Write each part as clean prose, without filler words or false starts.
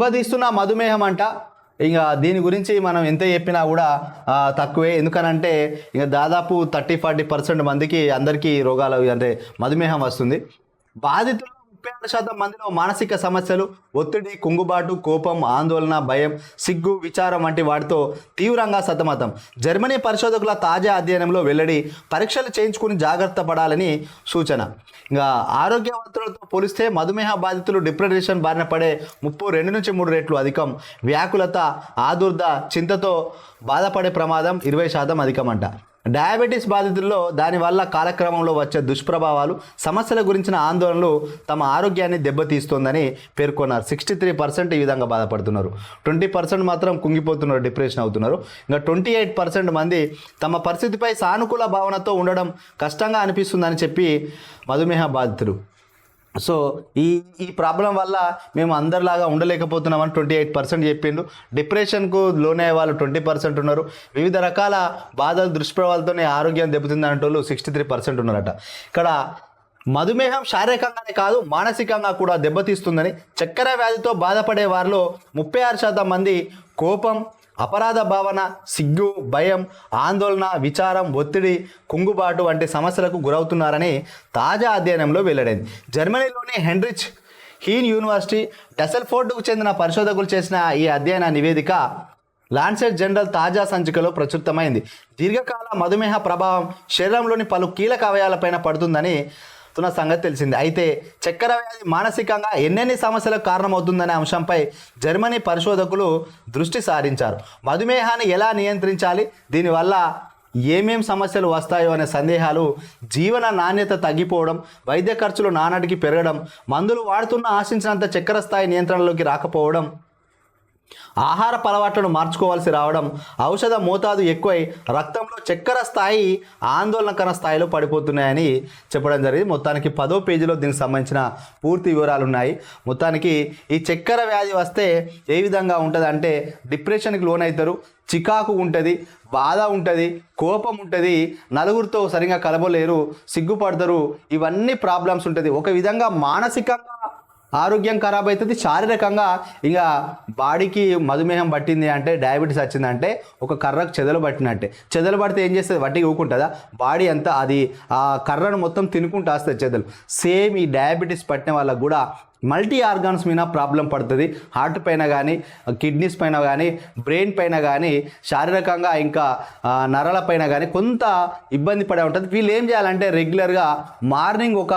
కుంగదీస్తున్న మధుమేహం అంట. ఇక దీని గురించి మనం ఎంత చెప్పినా కూడా తక్కువే. ఎందుకనంటే ఇక దాదాపు 30-40% మందికి అందరికీ రోగాలు అంటే మధుమేహం వస్తుంది. బాధితులు 36% మందిలో మానసిక సమస్యలు, ఒత్తిడి, కుంగుబాటు, కోపం, ఆందోళన, భయం, సిగ్గు, విచారం వంటి వాటితో తీవ్రంగా సతమతం. జర్మనీ పరిశోధకుల తాజా అధ్యయనంలో వెల్లడి. పరీక్షలు చేయించుకుని జాగ్రత్త పడాలని సూచన. ఇంకా ఆరోగ్యవంతులతో పోలిస్తే మధుమేహ బాధితులు డిప్రెషన్ బారిన పడే ముప్పు 2-3 రెట్లు అధికం. వ్యాకులత, ఆదుర్ద, చింతతో బాధపడే ప్రమాదం 20% అధికమంట. డయాబెటీస్ బాధితుల్లో దానివల్ల కాలక్రమంలో వచ్చే దుష్ప్రభావాలు, సమస్యల గురించిన ఆందోళనలు తమ ఆరోగ్యాన్ని దెబ్బతీస్తోందని పేర్కొన్నారు. 63% ఈ విధంగా బాధపడుతున్నారు. 20% మాత్రం కుంగిపోతున్నారు, డిప్రెషన్ అవుతున్నారు. ఇంకా 28% మంది తమ పరిస్థితిపై సానుకూల భావనతో ఉండడం కష్టంగా అనిపిస్తుందని చెప్పి మధుమేహ బాధితులు. సో ఈ ప్రాబ్లం వల్ల మేము అందరిలాగా ఉండలేకపోతున్నామని 28% చెప్పిండు. డిప్రెషన్కు లోనయ్యే వాళ్ళు 20% ఉన్నారు. వివిధ రకాల బాధలు, దుష్ప్రభావాలతోనే ఆరోగ్యం దెబ్బతింది అనేటోళ్ళు 63% ఉన్నారట. ఇక్కడ మధుమేహం శారీరకంగానే కాదు మానసికంగా కూడా దెబ్బతీస్తుందని, చక్కెర వ్యాధితో బాధపడే వారిలో 36% మంది కోపం, అపరాధ భావన, సిగ్గు, భయం, ఆందోళన, విచారం, ఒత్తిడి, కుంగుబాటు వంటి సమస్యలకు గురవుతున్నారని తాజా అధ్యయనంలో వెల్లడైంది. జర్మనీలోని హెన్రిచ్ హీన్ యూనివర్సిటీ, డెసెల్ఫోర్డ్కు చెందిన పరిశోధకులు చేసిన ఈ అధ్యయన నివేదిక లాన్సెట్ జనరల్ తాజా సంచికలో ప్రచురితమైంది. దీర్ఘకాల మధుమేహ ప్రభావం శరీరంలోని పలు కీలక అవయవాలపైన పడుతుందని సంగతి తెలిసింది. అయితే చక్కెర వ్యాధి మానసికంగా ఎన్నెన్ని సమస్యలకు కారణమవుతుందనే అంశంపై జర్మనీ పరిశోధకులు దృష్టి సారించారు. మధుమేహాన్ని ఎలా నియంత్రించాలి, దీనివల్ల ఏమేం సమస్యలు వస్తాయో అనే సందేహాలు, జీవన నాణ్యత తగ్గిపోవడం, వైద్య ఖర్చులు నానాటికి పెరగడం, మందులు వాడుతున్న ఆశించినంత చక్కెర స్థాయి నియంత్రణలోకి రాకపోవడం, ఆహారపు అలవాట్లను మార్చుకోవాల్సి రావడం, ఔషధ మోతాదు ఎక్కువై రక్తంలో చక్కెర స్థాయి ఆందోళనకర స్థాయిలో పడిపోతున్నాయని చెప్పడం జరిగింది. మొత్తానికి 10వ పేజీలో దీనికి సంబంధించిన పూర్తి వివరాలు ఉన్నాయి. మొత్తానికి ఈ చక్కెర వ్యాధి వస్తే ఏ విధంగా ఉంటుంది అంటే డిప్రెషన్కి లోనవుతారు, చికాకు ఉంటుంది, బాధ ఉంటుంది, కోపం ఉంటుంది, నలుగురితో సరిగా కలవలేరు, సిగ్గుపడతారు, ఇవన్నీ ప్రాబ్లమ్స్ ఉంటుంది. ఒక విధంగా మానసికంగా ఆరోగ్యం ఖరాబ్ అవుతుంది, శారీరకంగా ఇక బాడీకి మధుమేహం పట్టింది అంటే, డయాబెటీస్ వచ్చిందంటే ఒక కర్రకు చెదలు పట్టినట్టే. చెదలు పడితే ఏం చేస్తుంది, వట్టిగా ఊకుంటుందా, బాడీ అంతా అది ఆ కర్రను మొత్తం తినుకుంటూ వస్తుంది చెదలు. సేమ్ ఈ డయాబెటీస్ పట్టిన వాళ్ళకు కూడా మల్టీ ఆర్గాన్స్ మీద ప్రాబ్లం పడుతుంది. హార్ట్ పైన కానీ, కిడ్నీస్ పైన కానీ, బ్రెయిన్ పైన కానీ, శారీరకంగా ఇంకా నరాల పైన కానీ కొంత ఇబ్బంది పడే ఉంటుంది. వీళ్ళు ఏం చేయాలంటే రెగ్యులర్గా మార్నింగ్ ఒక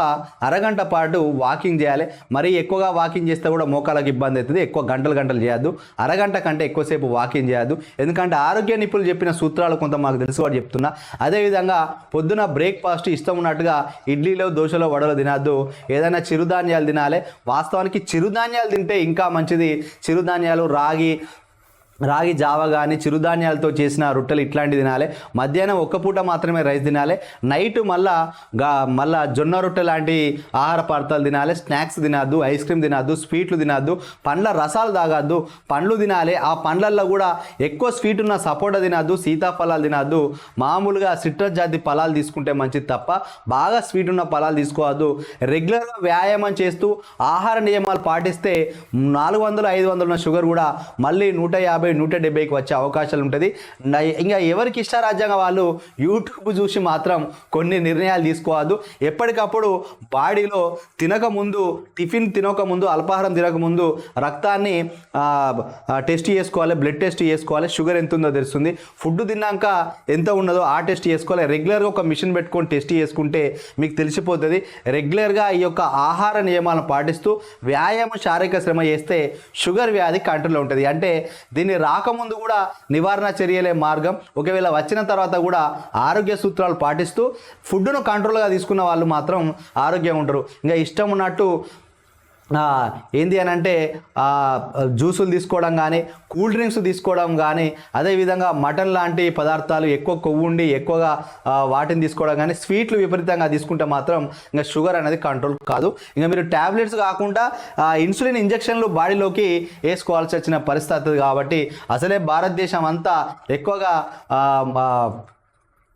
అరగంట పాటు వాకింగ్ చేయాలి. మరీ ఎక్కువగా వాకింగ్ చేస్తే కూడా మోకాళ్ళకి ఇబ్బంది అవుతుంది. ఎక్కువ గంటలు చేయొద్దు, అరగంట కంటే ఎక్కువసేపు వాకింగ్ చేయొద్దు. ఎందుకంటే ఆరోగ్య నిపుణులు చెప్పిన సూత్రాలు కొంత మాకు తెలుసు వాడు చెప్తున్నా. అదేవిధంగా పొద్దున బ్రేక్ఫాస్ట్ ఇష్టం ఉన్నట్టుగా ఇడ్లీలో, దోశలో, వడలో తినద్దు. ఏదైనా చిరుధాన్యాలు తినాలి. వాస్తవానికి చిరుధాన్యాలు తింటే ఇంకా మంచిది. చిరుధాన్యాలు, రాగి జావ కానీ, చిరుధాన్యాలతో చేసిన రొట్టెలు ఇట్లాంటివి తినాలి. మధ్యాహ్నం ఒక్క పూట మాత్రమే రైస్ తినాలి. నైట్ మళ్ళా జొన్న రొట్టె లాంటి ఆహార పదార్థాలు తినాలి. స్నాక్స్ తినద్దు, ఐస్ క్రీమ్ తినద్దు, స్వీట్లు తినద్దు, పండ్ల రసాలు తాగద్దు, పండ్లు తినాలి. ఆ పండ్లల్లో కూడా ఎక్కువ స్వీట్ ఉన్న సపోటా తినద్దు, సీతాఫలాలు తినద్దు. మామూలుగా సిట్రస్ జాతి ఫలాలు తీసుకుంటే మంచిది తప్ప బాగా స్వీట్ ఉన్న ఫలాలు తీసుకోవద్దు. రెగ్యులర్గా వ్యాయామం చేస్తూ ఆహార నియమాలు పాటిస్తే 400-500 ఉన్న షుగర్ కూడా మళ్ళీ 150-170కి వచ్చే అవకాశాలు ఉంటుంది. ఇంకా ఎవరికి ఇష్టారాజ్యంగా వాళ్ళు యూట్యూబ్ చూసి మాత్రం కొన్ని నిర్ణయాలు తీసుకోవద్దు. ఎప్పటికప్పుడు బాడీలో తినకముందు, టిఫిన్ తినకముందు, అల్పాహారం తినకముందు రక్తాన్ని టెస్ట్ చేసుకోవాలి, బ్లడ్ టెస్ట్ చేసుకోవాలి. షుగర్ ఎంత ఉందో తెలుస్తుంది. ఫుడ్ తిన్నాక ఎంత ఉన్నదో ఆ టెస్ట్ చేసుకోవాలి. రెగ్యులర్గా ఒక మిషన్ పెట్టుకొని టెస్ట్ చేసుకుంటే మీకు తెలిసిపోతుంది. రెగ్యులర్గా ఈ యొక్క ఆహార నియమాలను పాటిస్తూ వ్యాయామం, శారీరక శ్రమ చేస్తే షుగర్ వ్యాధి కంట్రోల్లో ఉంటుంది. అంటే దీన్ని రాకముందు కూడా నివారణ చర్యలే మార్గం. ఒకవేళ వచ్చిన తర్వాత కూడా ఆరోగ్య సూత్రాలు పాటిస్తూ ఫుడ్ను కంట్రోల్గా తీసుకున్న వాళ్ళు మాత్రం ఆరోగ్యంగా ఉంటారు. ఇంకా ఇష్టం ఉన్నట్టు ఏంది అని అంటే జ్యూసులు తీసుకోవడం కానీ, కూల్ డ్రింక్స్ తీసుకోవడం కానీ, అదేవిధంగా మటన్ లాంటి పదార్థాలు ఎక్కువ కొవ్వు ఉండి ఎక్కువగా వాటిని తీసుకోవడం కానీ, స్వీట్లు విపరీతంగా తీసుకుంటే మాత్రం ఇంకా షుగర్ అనేది కంట్రోల్ కాదు. ఇంకా మీరు ట్యాబ్లెట్స్ కాకుండా ఇన్సులిన్ ఇంజెక్షన్లు బాడీలోకి వేసుకోవాల్సి వచ్చిన పరిస్థితి. కాబట్టి అసలే భారతదేశం అంతా ఎక్కువగా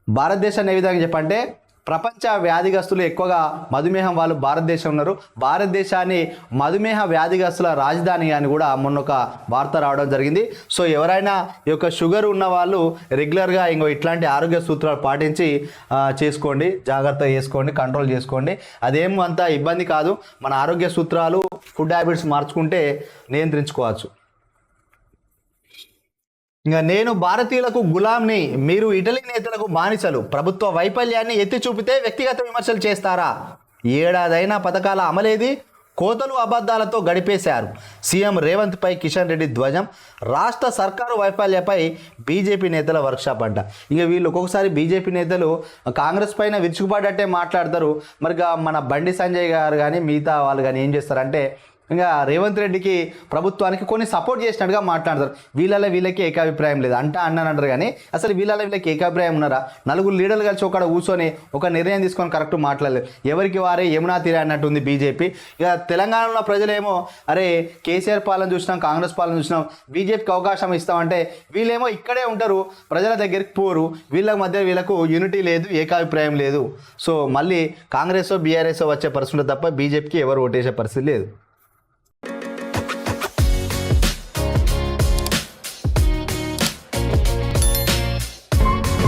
భారతదేశాన్ని ఏ విధంగా చెప్పంటే ప్రపంచ వ్యాధిగ్రస్తులు ఎక్కువగా మధుమేహం వాళ్ళు భారతదేశం ఉన్నారు. భారతదేశాన్ని మధుమేహ వ్యాధిగ్రస్తుల రాజధాని అని కూడా మొన్న ఒక వార్త రావడం జరిగింది. సో ఎవరైనా ఈ యొక్క షుగర్ ఉన్న వాళ్ళు రెగ్యులర్గా ఇట్లాంటి ఆరోగ్య సూత్రాలు పాటించి చేసుకోండి, జాగ్రత్త చేసుకోండి, కంట్రోల్ చేసుకోండి. అదేం అంత ఇబ్బంది కాదు. మన ఆరోగ్య సూత్రాలు, ఫుడ్ హ్యాబిట్స్ మార్చుకుంటే నియంత్రించుకోవచ్చు. ఇంకా నేను భారతీయులకు గులాంని, మీరు ఇటలీ నేతలకు బానిసలు, ప్రభుత్వ వైఫల్యాన్ని ఎత్తి చూపితే వ్యక్తిగత విమర్శలు చేస్తారా? ఏడాదైనా పథకాల అమలేది, కోతలు అబద్ధాలతో గడిపేశారు. సీఎం రేవంత్ పై కిషన్ రెడ్డి ధ్వజం. రాష్ట్ర సర్కారు వైఫల్యపై బీజేపీ నేతల వర్క్షాప్ అంట. ఇక వీళ్ళు ఒక్కొక్కసారి బీజేపీ నేతలు కాంగ్రెస్ పైన విరుచుకుపడ్డట్టే మాట్లాడతారు. మరి మన బండి సంజయ్ గారు కానీ మిగతా వాళ్ళు కానీ ఏం చేస్తారంటే ఇంకా రేవంత్ రెడ్డికి ప్రభుత్వానికి కొన్ని సపోర్ట్ చేసినట్టుగా మాట్లాడతారు. వీళ్ళకి ఏకాభిప్రాయం లేదు అన్నారంటారు. కానీ అసలు వీళ్ళకి ఏకాభిప్రాయం ఉన్నారా? నలుగురు లీడర్లు కలిసి ఒక కూర్చొని ఒక నిర్ణయం తీసుకొని కరెక్ట్ మాట్లాడలేదు. ఎవరికి వారే యమునా తీరే అన్నట్టుంది బీజేపీ. ఇక తెలంగాణలో ప్రజలేమో అరే కేసీఆర్ పాలన చూసినాం, కాంగ్రెస్ పాలన చూసినాం, బీజేపీకి అవకాశం ఇస్తామంటే వీళ్ళేమో ఇక్కడే ఉంటారు, ప్రజల దగ్గరికి పోరు. వీళ్ళ మధ్య వీళ్ళకు యూనిటీ లేదు, ఏకాభిప్రాయం లేదు. సో మళ్ళీ కాంగ్రెస్ బీఆర్ఎస్ వచ్చే పరిస్థితి తప్ప బీజేపీకి ఎవరు ఓటేసే పరిస్థితి లేదు.